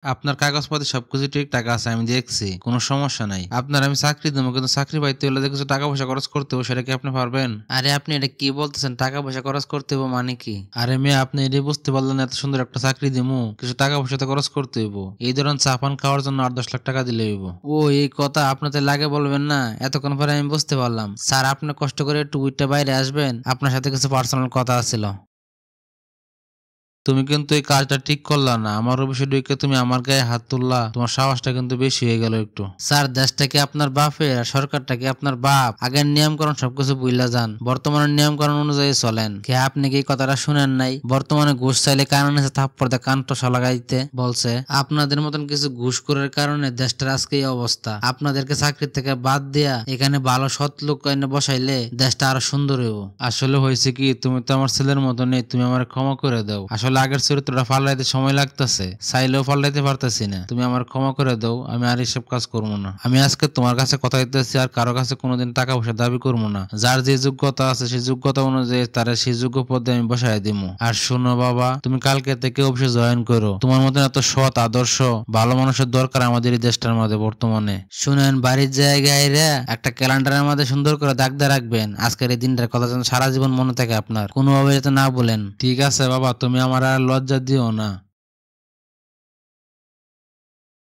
আপনার কাগজপাতি সবকিছু ঠিকঠাক আছে, আমি দেখছি। কোনো সমস্যা নাই। আপনার আমি চাকরি দেবো, কিন্তু চাকরি পাইতে হলে যে কিছু টাকা পয়সা খরচ করতে হবে, সেটা কি আপনি পারবেন? আরে আপনি এটা কি বলতেছেন? টাকা পয়সা খরচ করতে হবে মানে কি? আরে মেয়ে, আপনি এটাই বুঝতে পারলেন না? এত সুন্দর একটা চাকরি দিমু, কিছু টাকা পয়সা তো খরচ করতে হইব। এই ধরুন চা পান খাওয়ার জন্য 8-10 লাখ টাকা দিলে হইব। ও এই কথা আপনাদের লাগে বলবেন না? এতক্ষণ পরে আমি বুঝতে পারলাম। স্যার, আপনি কষ্ট করে একটু উইঠটা বাইরে আসবেন, আপনার সাথে কিছু পার্সোনাল কথা ছিল। তুমি কিন্তু এই কাজটা ঠিক করলা না। আমার অফিসে ঢুকে তুমি আমার গায়ে হাত তুললা। তোমার সাহসটা কিন্তু বেশি হয়ে গেল একটু। স্যার, দেশটা কি আপনার বাপের আর সরকারটা কি আপনার বাপ? আগের নিয়ম কানুন সবকিছু ভুইলা যান, বর্তমানের নিয়ম কানুন অনুযায়ী চলেন। কে আপনি কি এই কথাটা শুনেন নাই? বর্তমানে ঘুষ চাইলে কারণ আছে থাপ্পড় দিয়ে কান টসা লাগাইতে বলছে। আপনাদের মতন কিছু ঘুষখোরের কারণে দেশটার আজকে এই অবস্থা। আপনাদেরকে চাকরি থেকে বাদ দিয়া এখানে ভালো সৎ লোক এনে বসাইলে দেশটা আরো সুন্দর হইব। আসলে হয়েছে কি, তুমি তো আমার ছেলের মতো নেই, তুমি আমার ক্ষমা করে দাও। আসলে আগের চরিত্রটা পাল্টাইতে সময় লাগতেছে, চাইলেও পাল্টাইতে পারতেছি না। তুমি আমার ক্ষমা করে দাও, আমি আর এসব কাজ করবো না। আমি আজকে তোমার কাছে কথা দিতেছি, আর কারো কাছে কোনোদিন টাকা পয়সা দাবি করবো না। যার যে যোগ্যতা আছে সেই যোগ্যতা অনুযায়ী তারা সেই যোগ্য পদে আমি বসাই দিবো। আর শোনো বাবা, তুমি কালকে থেকে অফিসে জয়েন করো। তোমার মতন এত সৎ আদর্শ ভালো মানুষের দরকার আমাদের এই দেশটার মধ্যে বর্তমানে। শুনেন, বাড়ির জায়গায় একটা ক্যালেন্ডারের মধ্যে সুন্দর করে দাগ দিয়ে রাখবেন। আজকের এই দিনটার কথা যেন সারা জীবন মনে থাকে আপনার, কোনোভাবে যাতে না বলেন। ঠিক আছে বাবা, তুমি আমার আর লজ্জা দিও না।